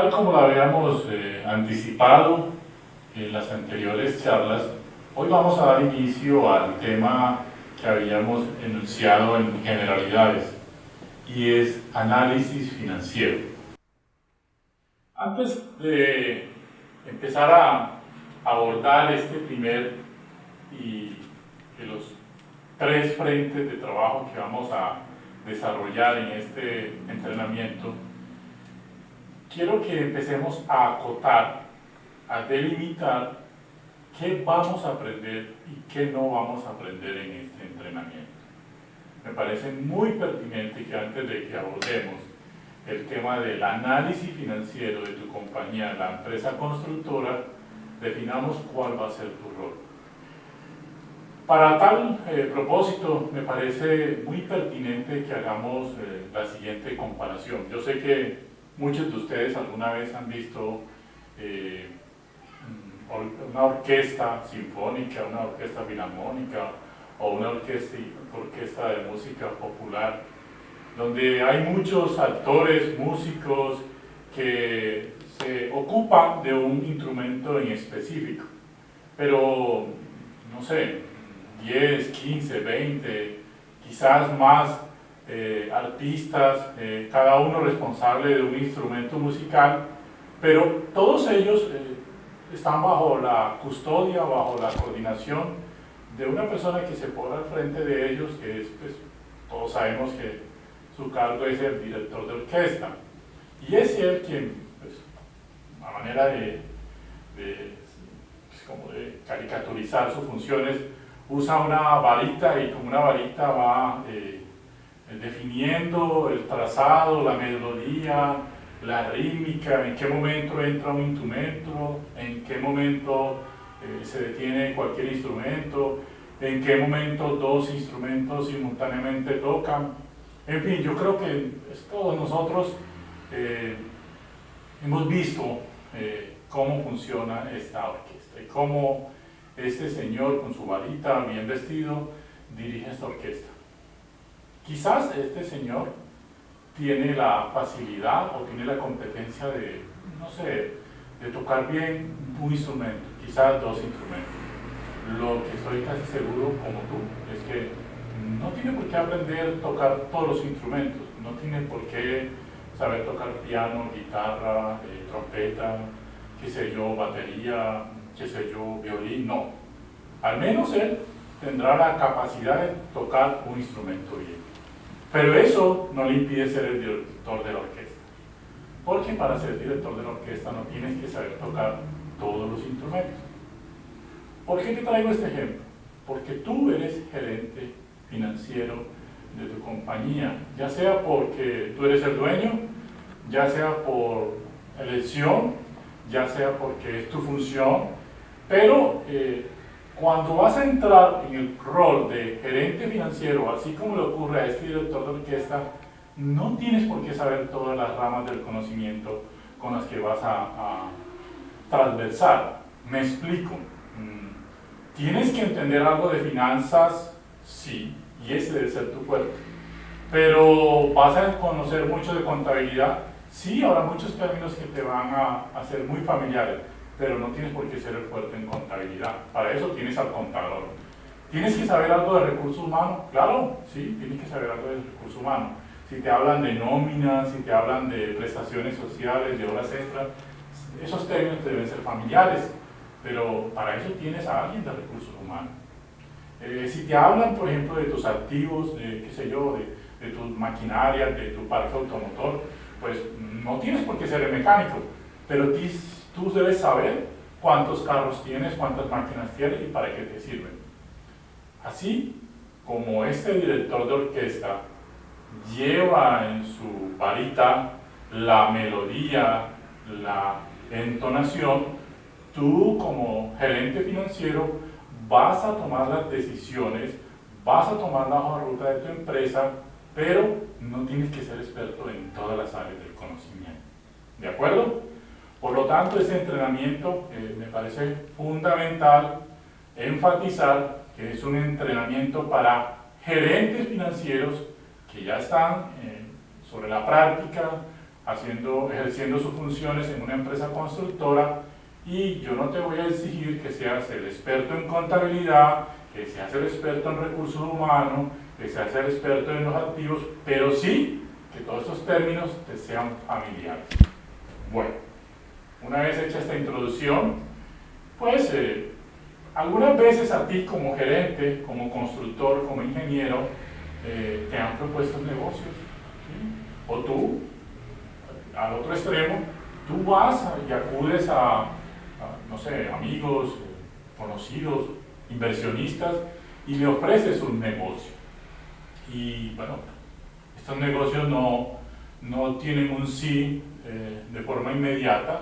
Tal como lo habíamos anticipado en las anteriores charlas, hoy vamos a dar inicio al tema que habíamos enunciado en generalidades, y es análisis financiero. Antes de empezar a abordar este primer y de los tres frentes de trabajo que vamos a desarrollar en este entrenamiento, quiero que empecemos a acotar, a delimitar qué vamos a aprender y qué no vamos a aprender en este entrenamiento. Me parece muy pertinente que antes de que abordemos el tema del análisis financiero de tu compañía, la empresa constructora, definamos cuál va a ser tu rol. Para tal propósito, me parece muy pertinente que hagamos la siguiente comparación. Yo sé que muchos de ustedes alguna vez han visto una orquesta sinfónica, una orquesta filarmónica o una orquesta de música popular, donde hay muchos actores, músicos que se ocupan de un instrumento en específico, pero no sé, 10, 15, 20, quizás más artistas, cada uno responsable de un instrumento musical, pero todos ellos están bajo la custodia, bajo la coordinación de una persona que se pone al frente de ellos, que es, pues, todos sabemos que su cargo es el director de orquesta. Y es él quien, pues, a manera como de caricaturizar sus funciones, usa una varita y con una varita va definiendo el trazado, la melodía, la rítmica, en qué momento entra un instrumento, en qué momento se detiene cualquier instrumento, en qué momento dos instrumentos simultáneamente tocan. En fin, yo creo que todos nosotros hemos visto cómo funciona esta orquesta y cómo este señor con su varita bien vestido dirige esta orquesta. Quizás este señor tiene la facilidad o tiene la competencia de, no sé, de tocar bien un instrumento, quizás dos instrumentos. Lo que estoy casi seguro, como tú, es que no tiene por qué aprender a tocar todos los instrumentos, no tiene por qué saber tocar piano, guitarra, trompeta, qué sé yo, batería, qué sé yo, violín, no. Al menos él tendrá la capacidad de tocar un instrumento bien. Pero eso no le impide ser el director de la orquesta. Porque para ser director de la orquesta no tienes que saber tocar todos los instrumentos. ¿Por qué te traigo este ejemplo? Porque tú eres gerente financiero de tu compañía, ya sea porque tú eres el dueño, ya sea por elección, ya sea porque es tu función, pero cuando vas a entrar en el rol de gerente financiero, así como le ocurre a este director de orquesta, no tienes por qué saber todas las ramas del conocimiento con las que vas a transversar. Me explico. ¿Tienes que entender algo de finanzas? Sí, y ese debe ser tu fuerte. Pero ¿vas a conocer mucho de contabilidad? Sí, habrá muchos términos que te van a ser muy familiares, pero no tienes por qué ser el fuerte en contabilidad. Para eso tienes al contador. ¿Tienes que saber algo de recursos humanos? Claro, sí, tienes que saber algo de recursos humanos. Si te hablan de nóminas, si te hablan de prestaciones sociales, de horas extras, esos términos te deben ser familiares, pero para eso tienes a alguien de recursos humanos. Si te hablan, por ejemplo, de tus activos, de, qué sé yo, de tus maquinarias, de tu parque automotor, pues no tienes por qué ser el mecánico, pero tú debes saber cuántos carros tienes, cuántas máquinas tienes y para qué te sirven. Así como este director de orquesta lleva en su varita la melodía, la entonación, tú como gerente financiero vas a tomar las decisiones, vas a tomar la hoja de ruta de tu empresa, pero no tienes que ser experto en todas las áreas del conocimiento. ¿De acuerdo? Por lo tanto, este entrenamiento me parece fundamental enfatizar que es un entrenamiento para gerentes financieros que ya están sobre la práctica, ejerciendo sus funciones en una empresa constructora, y yo no te voy a exigir que seas el experto en contabilidad, que seas el experto en recursos humanos, que seas el experto en los activos, pero sí que todos estos términos te sean familiares. Bueno, una vez hecha esta introducción, pues algunas veces a ti como gerente, como constructor, como ingeniero, te han propuesto negocios, ¿sí? O tú, al otro extremo, tú vas y acudes a no sé, amigos, conocidos, inversionistas, y le ofreces un negocio. Y bueno, estos negocios no tienen un sí de forma inmediata,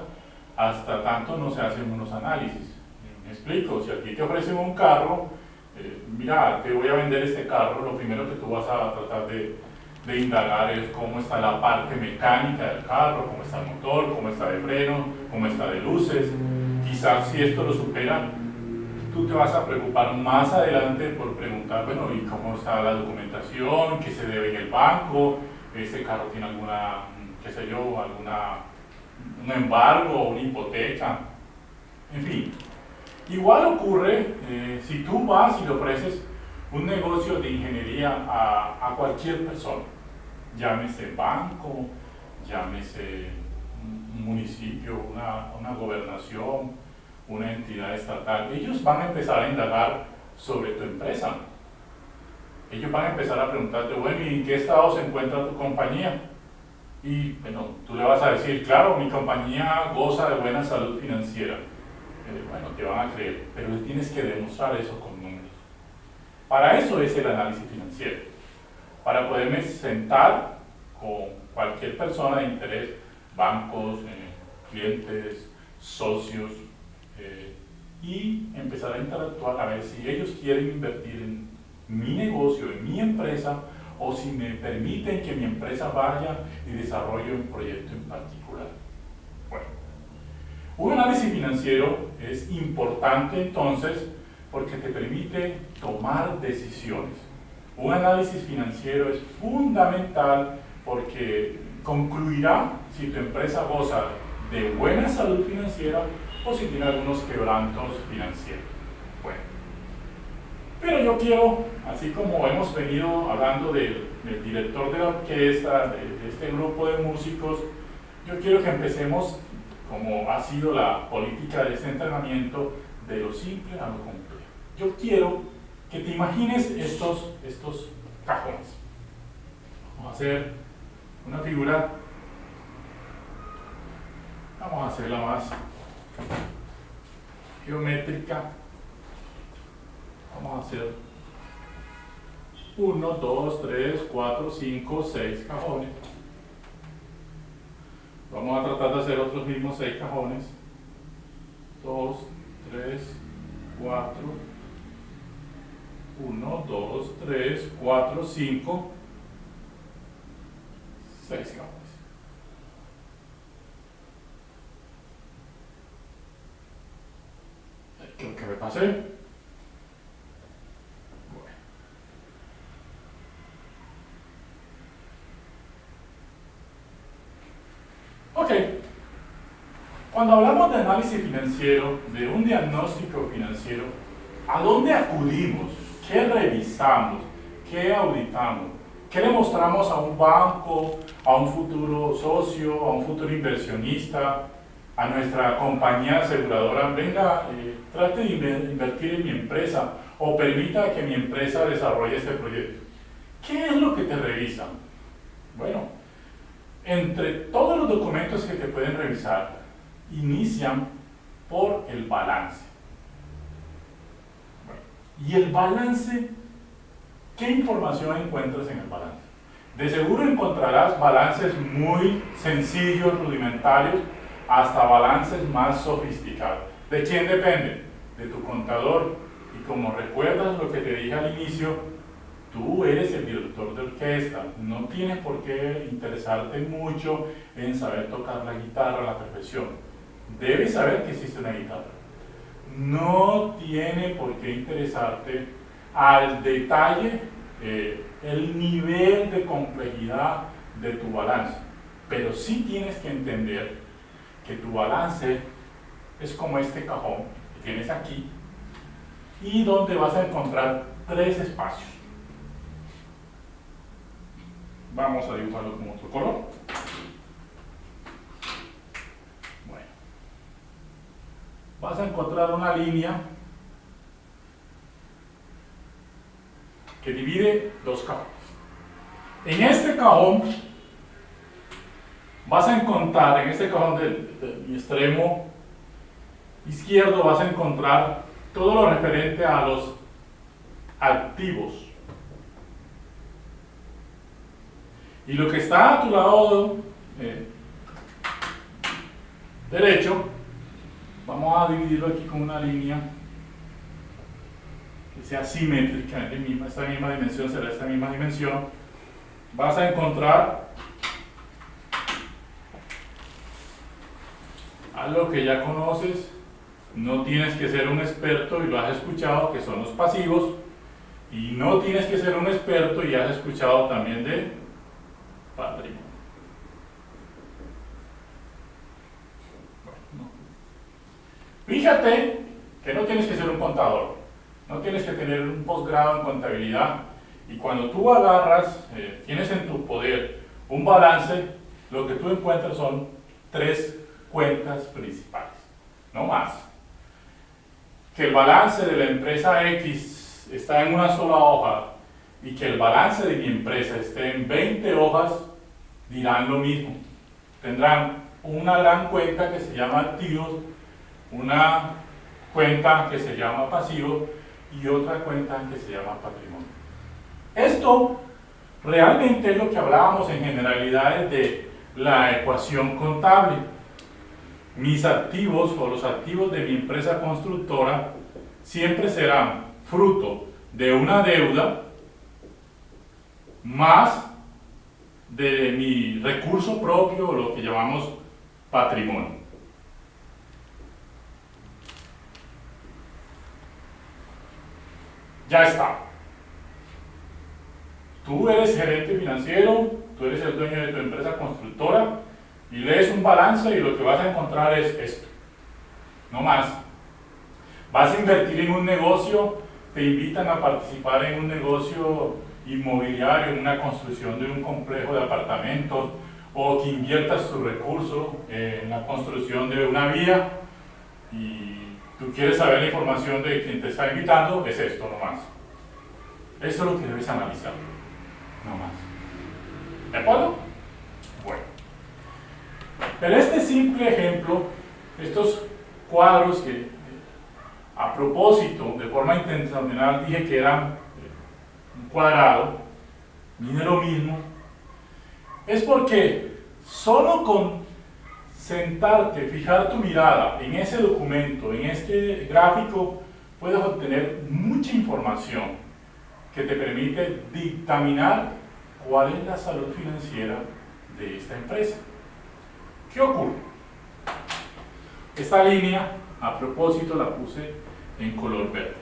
hasta tanto no se hacen unos análisis. Me explico, si a ti te ofrecen un carro, mira, te voy a vender este carro, lo primero que tú vas a tratar de indagar es cómo está la parte mecánica del carro, cómo está el motor, cómo está de freno, cómo está de luces. Quizás si esto lo supera, tú te vas a preocupar más adelante por preguntar, bueno, ¿y cómo está la documentación? ¿Qué se debe en el banco? ¿Este carro tiene alguna, qué sé yo, un embargo, una hipoteca? En fin, igual ocurre si tú vas y le ofreces un negocio de ingeniería a cualquier persona, llámese banco, llámese un municipio, una gobernación, una entidad estatal. Ellos van a empezar a indagar sobre tu empresa. Ellos van a empezar a preguntarte, bueno, ¿y en qué estado se encuentra tu compañía? Y bueno, tú le vas a decir, claro, mi compañía goza de buena salud financiera. Bueno, te van a creer, pero le tienes que demostrar eso con números. Para eso es el análisis financiero, para poderme sentar con cualquier persona de interés, bancos, clientes, socios, y empezar a interactuar a ver si ellos quieren invertir en mi negocio, en mi empresa, o si me permiten que mi empresa vaya y desarrolle un proyecto en particular. Bueno, un análisis financiero es importante entonces porque te permite tomar decisiones. Un análisis financiero es fundamental porque concluirá si tu empresa goza de buena salud financiera o si tiene algunos quebrantos financieros. Bueno, pero yo quiero, así como hemos venido hablando del director de la orquesta, de este grupo de músicos, yo quiero que empecemos, como ha sido la política de este entrenamiento, de lo simple a lo complejo. Yo quiero que te imagines estos cajones. Vamos a hacer una figura, vamos a hacerla más geométrica. Vamos a hacer 1, 2, 3, 4, 5, 6 cajones. Vamos a tratar de hacer otros mismos 6 cajones. 2, 3, 4, 1, 2, 3, 4, 5, 6 cajones. Creo que me pasé. Ok, cuando hablamos de análisis financiero, de un diagnóstico financiero, ¿a dónde acudimos? ¿Qué revisamos? ¿Qué auditamos? ¿Qué le mostramos a un banco, a un futuro socio, a un futuro inversionista, a nuestra compañía aseguradora? Venga, trate de invertir en mi empresa o permita que mi empresa desarrolle este proyecto. ¿Qué es lo que te revisan? Bueno, entre todos los documentos que te pueden revisar, inician por el balance. Bueno, ¿y el balance? ¿Qué información encuentras en el balance? De seguro encontrarás balances muy sencillos, rudimentarios, hasta balances más sofisticados. ¿De quién depende? De tu contador. Y como recuerdas lo que te dije al inicio, tú eres el director de orquesta, no tienes por qué interesarte mucho en saber tocar la guitarra a la perfección. Debes saber que existe una guitarra. No tiene por qué interesarte al detalle el nivel de complejidad de tu balance. Pero sí tienes que entender que tu balance es como este cajón que tienes aquí y donde vas a encontrar tres espacios. Vamos a dibujarlo con otro color. Bueno, vas a encontrar una línea que divide dos cajones. En este cajón vas a encontrar, en este cajón de mi extremo izquierdo, vas a encontrar todo lo referente a los activos. Y lo que está a tu lado derecho, vamos a dividirlo aquí con una línea que sea simétrica, esta misma dimensión será esta misma dimensión. Vas a encontrar algo que ya conoces, no tienes que ser un experto y lo has escuchado, que son los pasivos, y no tienes que ser un experto y has escuchado también de patrimonio. Bueno, fíjate que no tienes que ser un contador, no tienes que tener un posgrado en contabilidad, y cuando tú agarras, tienes en tu poder un balance, lo que tú encuentras son tres cuentas principales, no más. Que el balance de la empresa X está en una sola hoja y que el balance de mi empresa esté en 20 hojas, dirán lo mismo. Tendrán una gran cuenta que se llama activos, una cuenta que se llama pasivo y otra cuenta que se llama patrimonio. Esto realmente es lo que hablábamos en generalidades de la ecuación contable. Mis activos o los activos de mi empresa constructora siempre serán fruto de una deuda más de mi recurso propio, o lo que llamamos patrimonio. Ya está. Tú eres gerente financiero, tú eres el dueño de tu empresa constructora y lees un balance y lo que vas a encontrar es esto, no más. Vas a invertir en un negocio, te invitan a participar en un negocio inmobiliario, en una construcción de un complejo de apartamentos, o que inviertas tu recurso en la construcción de una vía y tú quieres saber la información de quien te está invitando, es esto, no más. Esto es lo que debes analizar, no más. ¿De acuerdo? Bueno. Pero este simple ejemplo, estos cuadros que a propósito, de forma intencional, dije que eran un cuadrado, mide lo mismo, es porque solo con sentarte, fijar tu mirada en ese documento, en este gráfico, puedes obtener mucha información que te permite dictaminar cuál es la salud financiera de esta empresa. ¿Qué ocurre? Esta línea, a propósito, la puse en color verde.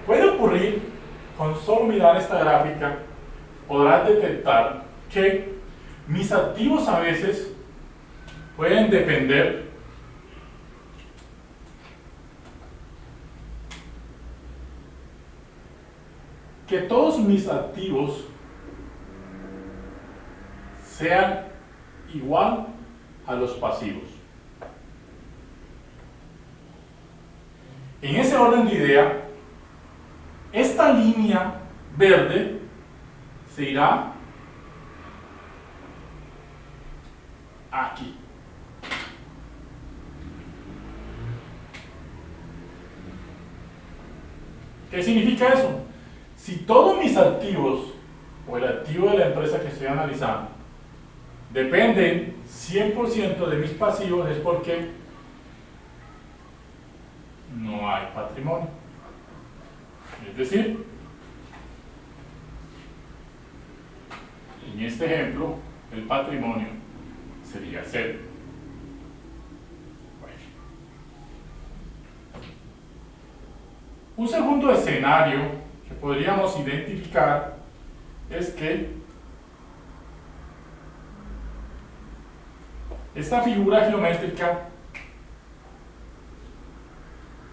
Puede ocurrir, con solo mirar esta gráfica, podrás detectar que mis activos a veces pueden depender que todos mis activos sean igual a los pasivos. En ese orden de idea, esta línea verde se irá aquí. ¿Qué significa eso? Si todos mis activos, o el activo de la empresa que estoy analizando, dependen 100% de mis pasivos, es porque no hay patrimonio. Es decir, en este ejemplo, el patrimonio sería 0. Bueno. Un segundo escenario que podríamos identificar es que esta figura geométrica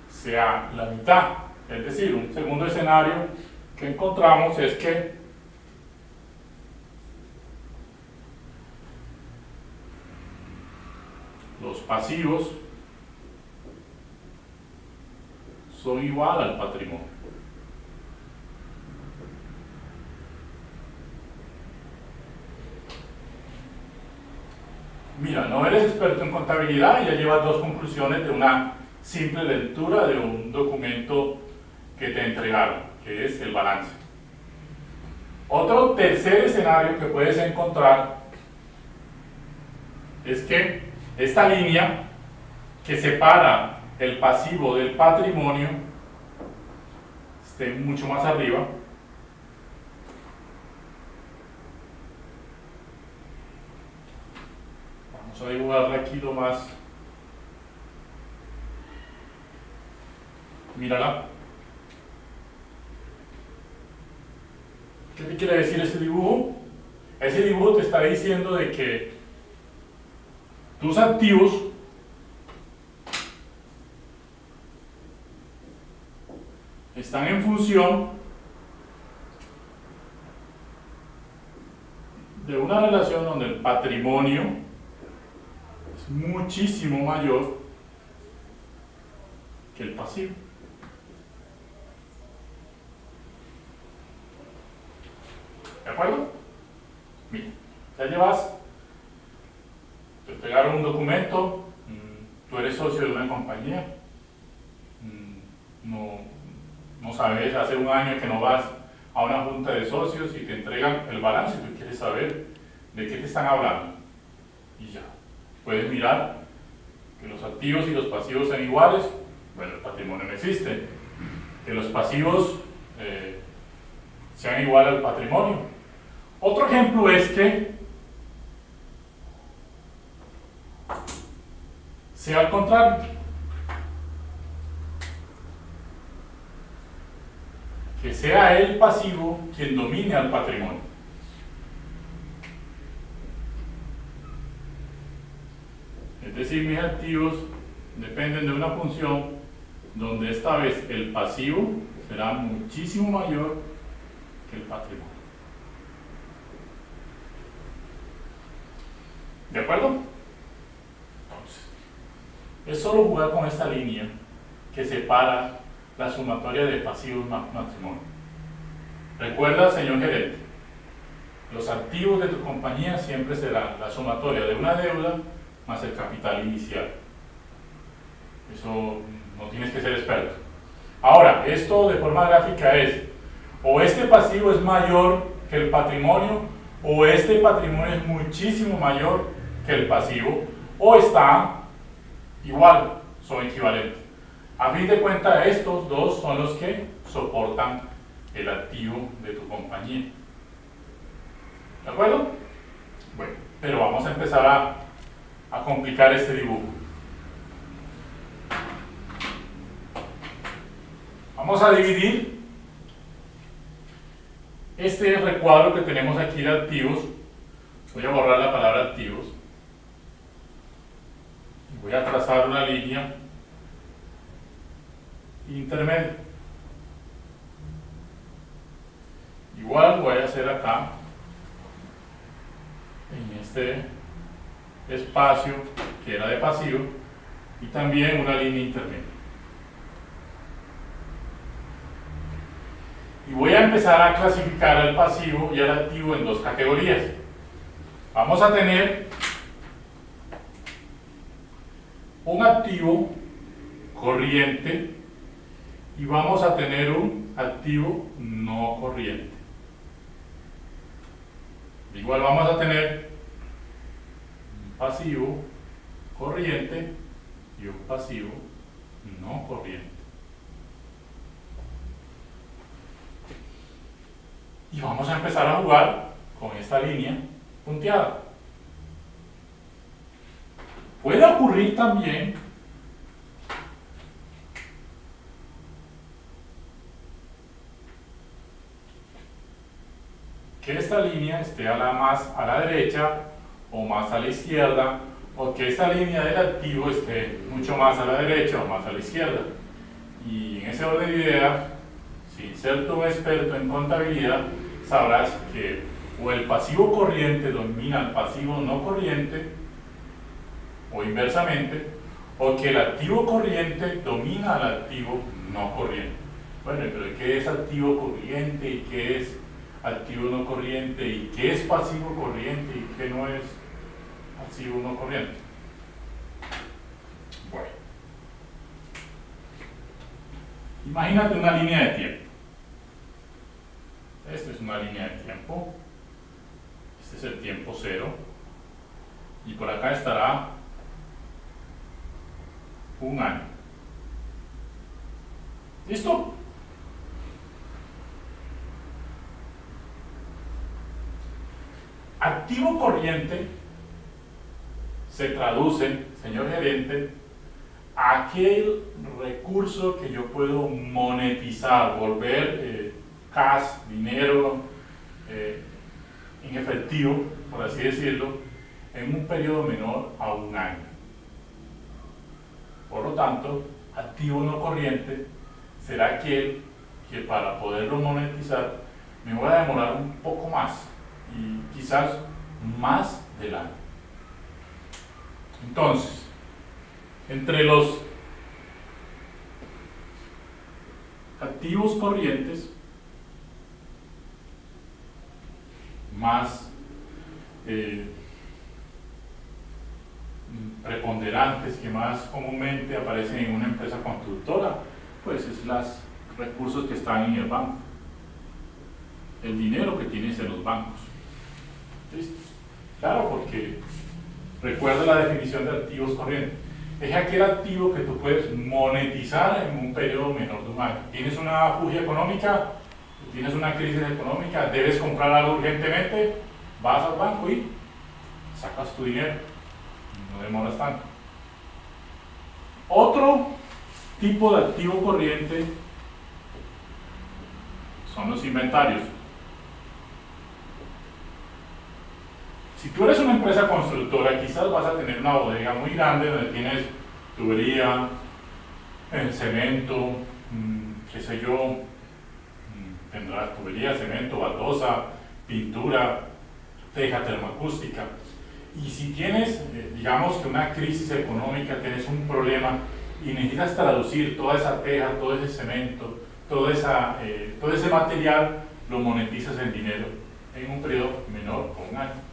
sea la mitad. Es decir, un segundo escenario que encontramos es que los pasivos son igual al patrimonio. Mira, no eres experto en contabilidad y ya llevas dos conclusiones de una simple lectura de un documento que te entregaron, que es el balance. Otro tercer escenario que puedes encontrar es que esta línea que separa el pasivo del patrimonio esté mucho más arriba. Vamos a dibujarla aquí lo más. Mírala. ¿Qué te quiere decir ese dibujo? Ese dibujo te está diciendo de que tus activos están en función de una relación donde el patrimonio es muchísimo mayor que el pasivo. ¿De acuerdo? Mira, ya llevas, te entregaron un documento, tú eres socio de una compañía, no sabes, hace un año que no vas a una junta de socios y te entregan el balance y tú quieres saber de qué te están hablando. Y ya, puedes mirar que los activos y los pasivos sean iguales. Bueno, el patrimonio no existe. Que los pasivos sean igual al patrimonio. Otro ejemplo es que sea al contrario. Que sea el pasivo quien domine al patrimonio. Es decir, mis activos dependen de una función donde esta vez el pasivo será muchísimo mayor que el patrimonio. ¿De acuerdo? Entonces, es solo jugar con esta línea que separa la sumatoria de pasivos más patrimonio. Recuerda, señor gerente, los activos de tu compañía siempre serán la sumatoria de una deuda más el capital inicial. Eso no tienes que ser experto. Ahora, esto de forma gráfica es, o este pasivo es mayor que el patrimonio, o este patrimonio es muchísimo mayor que el pasivo, o está igual, son equivalentes. A fin de cuentas, estos dos son los que soportan el activo de tu compañía. ¿De acuerdo? Bueno, pero vamos a empezar a complicar este dibujo. Vamos a dividir este recuadro que tenemos aquí de activos. Voy a borrar la palabra activos. Voy a trazar una línea intermedia. Igual voy a hacer acá, en este espacio que era de pasivo, y también una línea intermedia. Y voy a empezar a clasificar al pasivo y al activo en dos categorías. Vamos a tener un activo corriente y vamos a tener un activo no corriente. Igual vamos a tener un pasivo corriente y un pasivo no corriente. Y vamos a empezar a jugar con esta línea punteada. Puede ocurrir también que esta línea esté más a la derecha o más a la izquierda o que esta línea del activo esté mucho más a la derecha o más a la izquierda. Y en ese orden de ideas, sin ser tú un experto en contabilidad, sabrás que o el pasivo corriente domina al pasivo no corriente, o inversamente, o que el activo corriente domina al activo no corriente. Bueno, pero ¿qué es activo corriente y qué es activo no corriente y qué es pasivo corriente y qué no es pasivo no corriente? Bueno, imagínate una línea de tiempo. Esta es una línea de tiempo. Este es el tiempo cero. Y por acá estará un año. ¿Listo? Activo corriente se traduce, señor gerente, a aquel recurso que yo puedo monetizar, volver cash, dinero, en efectivo, por así decirlo, en un periodo menor a un año. Por lo tanto, activo no corriente será aquel que para poderlo monetizar me voy a demorar un poco más y quizás más del año. Entonces, entre los activos corrientes más preponderantes, que más comúnmente aparecen en una empresa constructora, pues es los recursos que están en el banco, el dinero que tienes en los bancos. ¿Listo? Claro, porque recuerda la definición de activos corrientes. Es aquel activo que tú puedes monetizar en un periodo menor de un año. Tienes una fugia económica, tienes una crisis económica, debes comprar algo urgentemente, vas al banco y sacas tu dinero, no demoras tanto. Otro tipo de activo corriente son los inventarios. Si tú eres una empresa constructora, quizás vas a tener una bodega muy grande donde tienes tubería, cemento, qué sé yo, tendrás tubería, cemento, baldosa, pintura, teja termoacústica. Y si tienes, digamos que una crisis económica, tienes un problema y necesitas traducir toda esa teja, todo ese cemento, todo ese material, lo monetizas en dinero en un periodo menor a un año.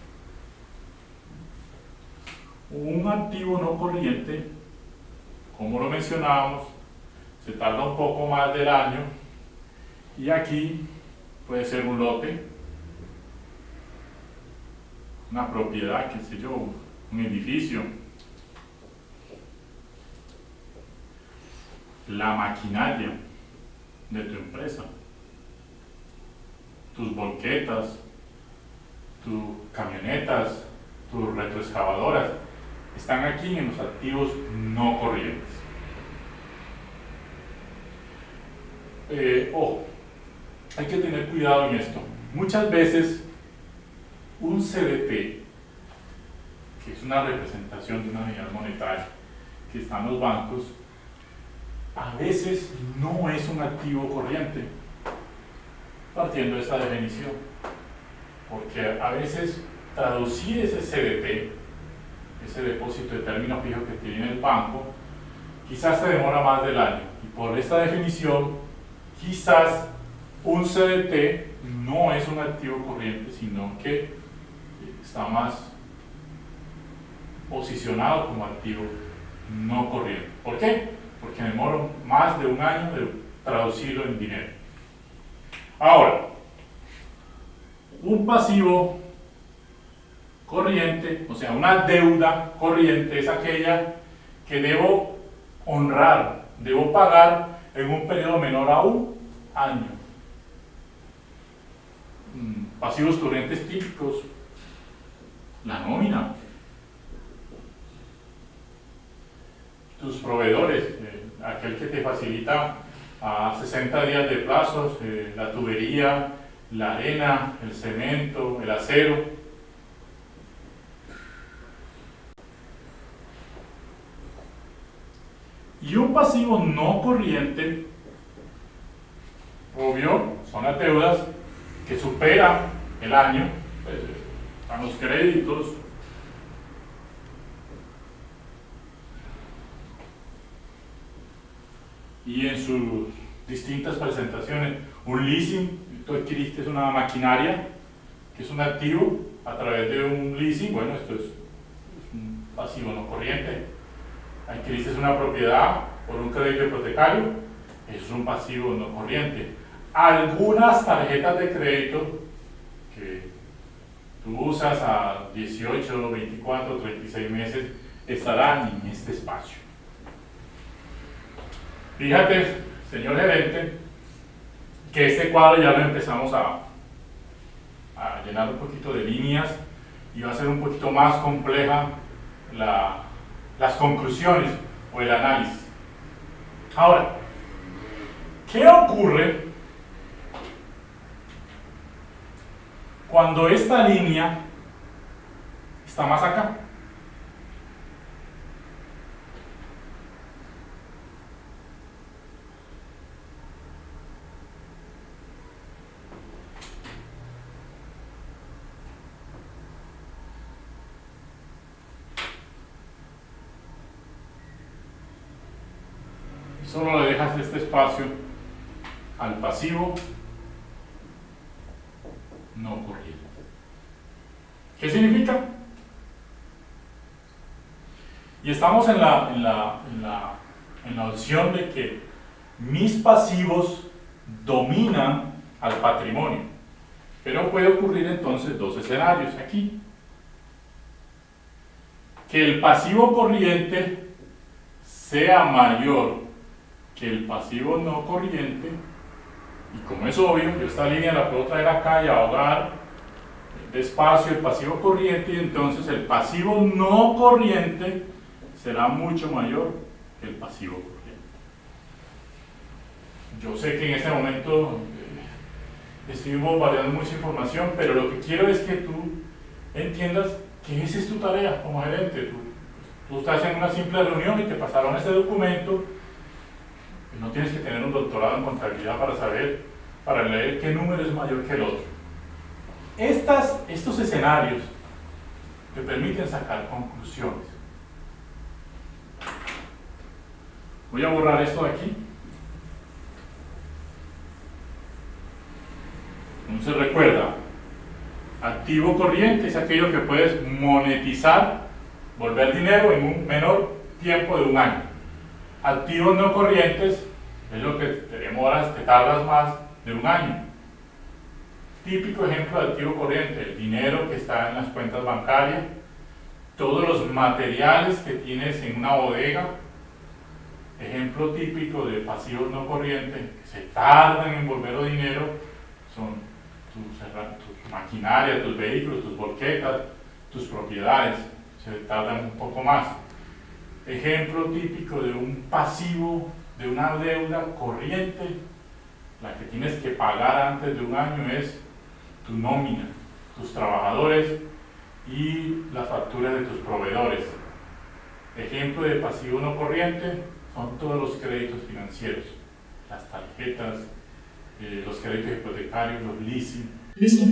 Un activo no corriente, como lo mencionábamos, se tarda un poco más del año y aquí puede ser un lote, una propiedad, qué sé yo, un edificio, la maquinaria de tu empresa, tus volquetas, tus camionetas, tus retroexcavadoras, están aquí en los activos no corrientes. Ojo, hay que tener cuidado en esto. Muchas veces un CDT, que es una representación de una unidad monetaria que está en los bancos, a veces no es un activo corriente, partiendo de esta definición, porque a veces traducir ese CDT, ese depósito de término fijo que tiene el banco, quizás te demora más del año, y por esta definición, quizás un CDT no es un activo corriente, sino que está más posicionado como activo no corriente. ¿Por qué? Porque me demoro más de un año de traducirlo en dinero. Ahora, un pasivo corriente, o sea, una deuda corriente, es aquella que debo honrar, debo pagar en un periodo menor a un año. Pasivos corrientes típicos, la nómina, tus proveedores, aquel que te facilita a 60 días de plazos, la tubería, la arena, el cemento, el acero. Y un pasivo no corriente, obvio, son las deudas que superan el año, pues, a los créditos. Y en sus distintas presentaciones, un leasing, tú adquiriste una maquinaria, que es un activo a través de un leasing, bueno, esto es un pasivo no corriente. Adquiriste una propiedad por un crédito hipotecario, eso es un pasivo no corriente. Algunas tarjetas de crédito que tú usas a 18, 24, 36 meses estarán en este espacio. Fíjate, señor gerente, que este cuadro ya lo empezamos a llenar un poquito de líneas y va a ser un poquito más compleja las conclusiones o el análisis. Ahora, ¿qué ocurre cuando esta línea está más acá? Solo le dejas este espacio al pasivo no corriente. ¿Qué significa? Y estamos en la opción de que mis pasivos dominan al patrimonio. Pero puede ocurrir entonces dos escenarios aquí. Que el pasivo corriente sea mayor que el pasivo no corriente, y como es obvio, yo esta línea la puedo traer acá y ahogar despacio el pasivo corriente, y entonces el pasivo no corriente será mucho mayor que el pasivo corriente. Yo sé que en este momento estoy bombardeando mucha información, pero lo que quiero es que tú entiendas que esa es tu tarea como gerente. Tú estás en una simple reunión y te pasaron este documento. No tienes que tener un doctorado en contabilidad para leer qué número es mayor que el otro. Estos escenarios te permiten sacar conclusiones. Voy a borrar esto de aquí. Entonces recuerda, activo corriente es aquello que puedes monetizar, volver dinero en un menor tiempo de un año. Activos no corrientes es lo que te tardas más de un año. Típico ejemplo de activo corriente, el dinero que está en las cuentas bancarias, todos los materiales que tienes en una bodega. Ejemplo típico de pasivos no corrientes que se tardan en volver dinero son tus maquinaria, tus vehículos, tus volquetas, tus propiedades, se tardan un poco más. Ejemplo típico de un pasivo, de una deuda corriente, la que tienes que pagar antes de un año es tu nómina, tus trabajadores y las facturas de tus proveedores. Ejemplo de pasivo no corriente son todos los créditos financieros, las tarjetas, los créditos hipotecarios, los leasing. Listo.